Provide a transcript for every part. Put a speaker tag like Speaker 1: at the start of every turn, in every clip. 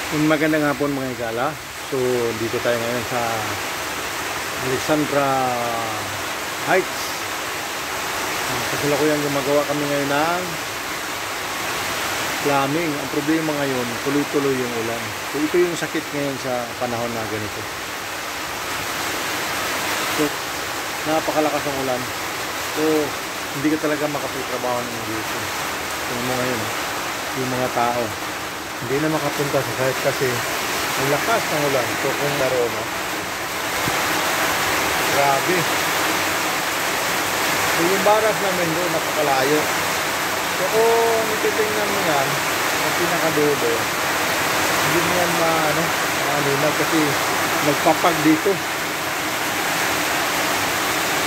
Speaker 1: Magandang hapon mga igala. So dito tayo ngayon sa Alexandra Heights. Kasalukuyan gumagawa kami ngayon ng plumbing. Ang problema ngayon, tuloy-tuloy yung ulan. So ito yung sakit ngayon sa panahon na ganito. So napakalakas ang ulan. So hindi ka talaga makapagtrabaho ng dito. Tingnan mo ngayon yung mga tao hindi na makapunta sa site kasi ang lakas ng ulan. So kung naroon, no? Grabe. So yung baras namin doon napakalayo. So kung ititingnan mo yan ang pinakadulo, hindi mo yan maalinan kasi nagpapag dito.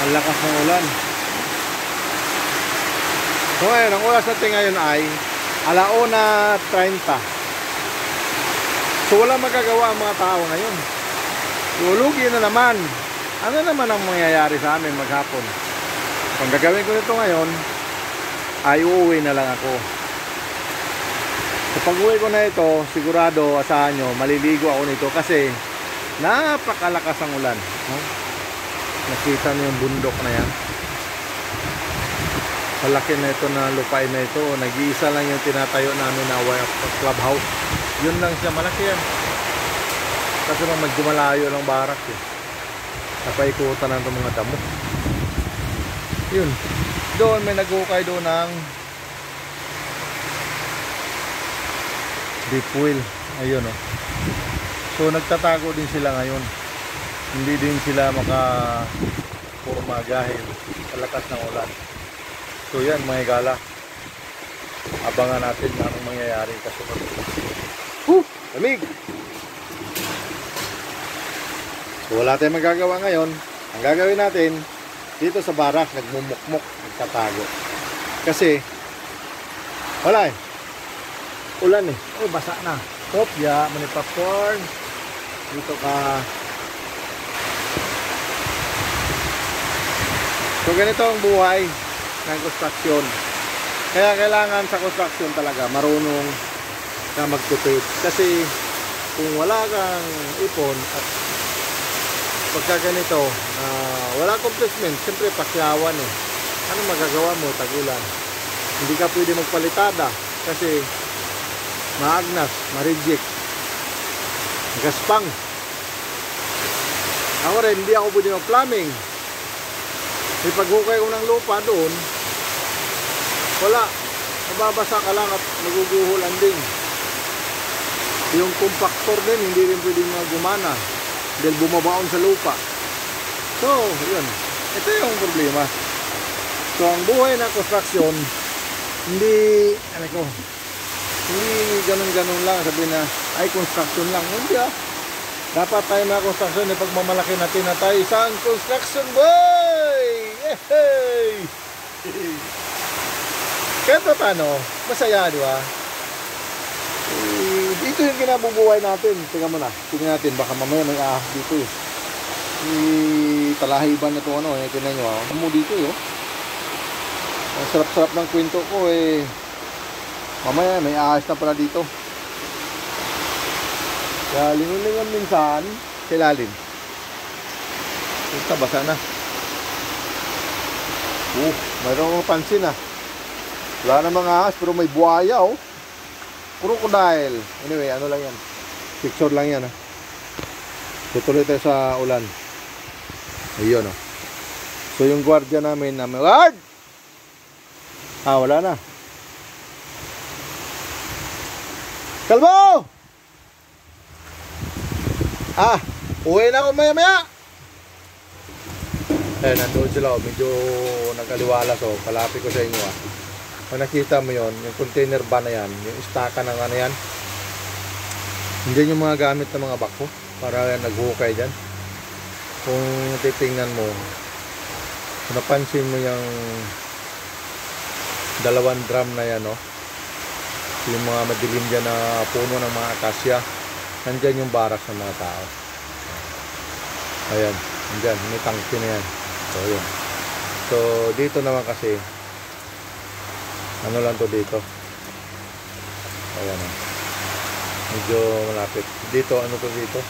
Speaker 1: Ang lakas ng ulan. So ngayon, ang oras natin ngayon ay 1:30. So wala magagawa ang mga tao ngayon. So lugi na naman. Ano naman ang mangyayari sa amin maghapon? Kung gagawin ko nito ngayon, ay uuwi na lang ako. So pag uwi ko na ito, sigurado asahan nyo, maliligo ako nito kasi napakalakas ang ulan. Nakita nyo yung bundok na yan. Malaki na ito na lupain na ito. Nag-iisa lang yung tinatayo namin na clubhouse. Yun lang siya, malaki yan. Kasi medyo malayo ng barak eh. Napaikutan na itong mga damo. Yun. Doon may nag-ukay doon ng deep well. Ayun oh. So nagtatago din sila ngayon. Hindi din sila maka-forma dahil palakas ng ulan. So yan mga igala. Abangan natin anong mangyayari kasunod. Lamig! So wala tayong magagawa ngayon. Ang gagawin natin, dito sa barak, nagmumukmok, nagtatago. Kasi, wala eh. Ulan eh. Oh, basa na. Kopya, mani popcorn. Dito ka. So ganito ang buhay ng construction. Kaya kailangan sa construction talaga marunong na magtipid. Kasi kung wala kang ipon at pagka ganito wala kang placement, siyempre pakyawan eh. Ano magagawa mo tag-ulan? Hindi ka pwede magpalitada kasi maagnas, ma-reject, gaspang. Ako rin, hindi ako pwede mag-plumbing. May paghukay ko ng lupa doon, wala, nababasa ka lang at naguguhulan din. Yung compactor din hindi rin pwedeng gumana dahil bumabaon sa lupa. So yun, ito yung problema. So ang buhay ng construction hindi hindi ganun-ganun lang sabihin na ay construction lang. Hindi dapat tayo na construction eh, pagmamalaki natin na tayo isang construction boy. Hey! Kahit pa paano, masaya, di ba? Dito yung kinabubuhay natin. Tingnan mo na. Tingnan natin. Baka mamaya may dito eh. Talahiban na ito tingnan nyo mo dito eh. Ang sarap-sarap ng kwento ko eh. Mamaya may ahas na pala dito. Kaya lingon-lingon minsan. Kailalim. Ito basa na. Mayroong pansin ah. Wala namang ahas pero may buhaya oh. Crocodile. Anyway, ano lang yan. Picture lang yan. Tutuloy tayo sa ulan. Ayun oh. So yung gwardiya namin guard! Wala na. Kalbo! Uwi na ako maya-maya. Nandoon sila oh. Medyo nagaliwalas oh. Kalapit ko sa inyo Kung nakita mo yon, yung container ba na yan, yung istaka ng yan, hindi yung mga gamit ng mga bako para naghukay dyan. Kung titingnan mo, kung napansin mo yung 2 drum na yan, yung mga madilim dyan na puno ng mga akasya, nandyan yung baras ng mga tao. Ayan, nandyan, may tangke na yan. So, yun. So, dito naman kasi, ano lang to dito. Ayan Medyo malapit. Dito, ano to dito?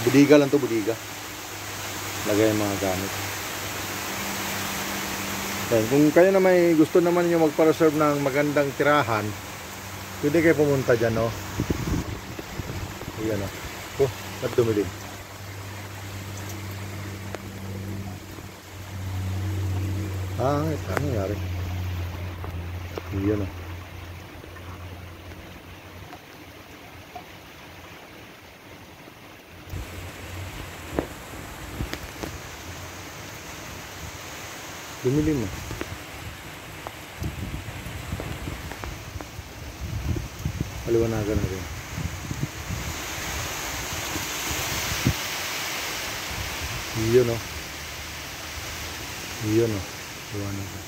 Speaker 1: Budiga lang to, budiga. Lagay yung mga gamit. Yan. Kung kayo na may gusto naman nyo magpa-reserve ng magandang tirahan, pwede kayo pumunta dyan, no? Ayan, no? Oh, nagdumilim. Ano nangyari? Ayan, no? Dumilim, no? Paliwanagan na rin. Yun, no? Yun, no? Paliwanagan.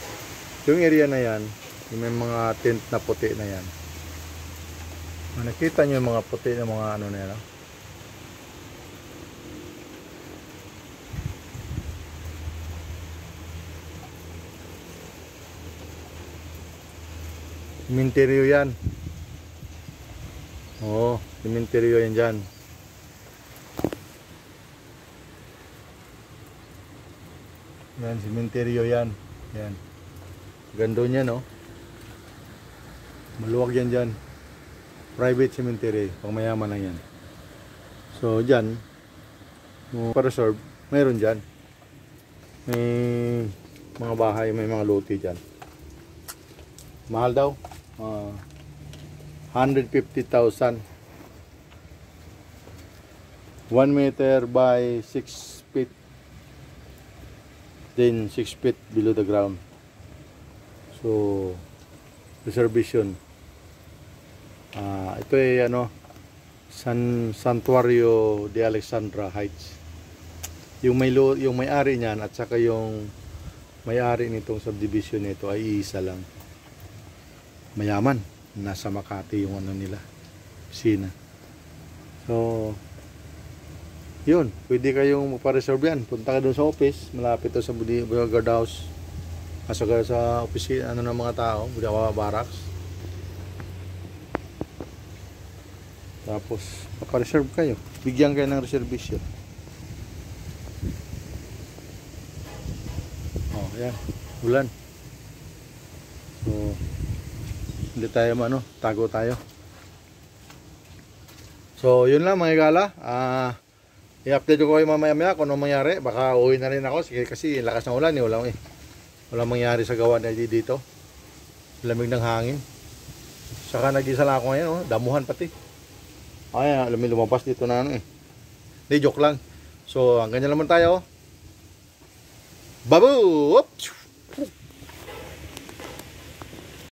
Speaker 1: Yung area na yan, yung may mga tent na puti na yan. Nakita nyo yung mga puti na mga ano na yan, no? Simenteryo yan. Oo, simenteryo yan dyan. Yan, simenteryo yan. Yan. Gando niya, no? Maluwag yan dyan. Private cemetery. Pang mayaman lang yan. So, dyan, pa-reserve, mayroon dyan. May mga bahay, may mga lote dyan. Mahal daw. 150,000. 1 meter by 6 feet. Then 6 feet below the ground. So, reservation. Ito ay ano, Santuario de Alexandra Heights. Yung may-ari niyan at saka yung may-ari nitong subdivision nito ay isa lang. Mayaman. Nasa Makati yung ano nila, pisina. So, yun, pwede kayong magpa-reserve yan. Punta ka doon sa office, malapit to sa guard house. Asa ka sa office ano ng mga tao, Budawa Barracks. Tapos, magpa-reserve kayo. Bigyan kayo ng reservation. Oh, yan. Ulan. So, hindi tayo tago tayo. So, yun lang mga gala. I-update ko kayo mamaya kung anong mangyari. Baka uwi na rin ako kasi lakas ng ulan. Walang mangyari sa gawa na dito. Lamig ng hangin. Saka nag-isa lang ako ngayon. Damuhan pati. Ay, lumabas dito na Hindi, joke lang. So, hanggang naman tayo. Babu! Whoop!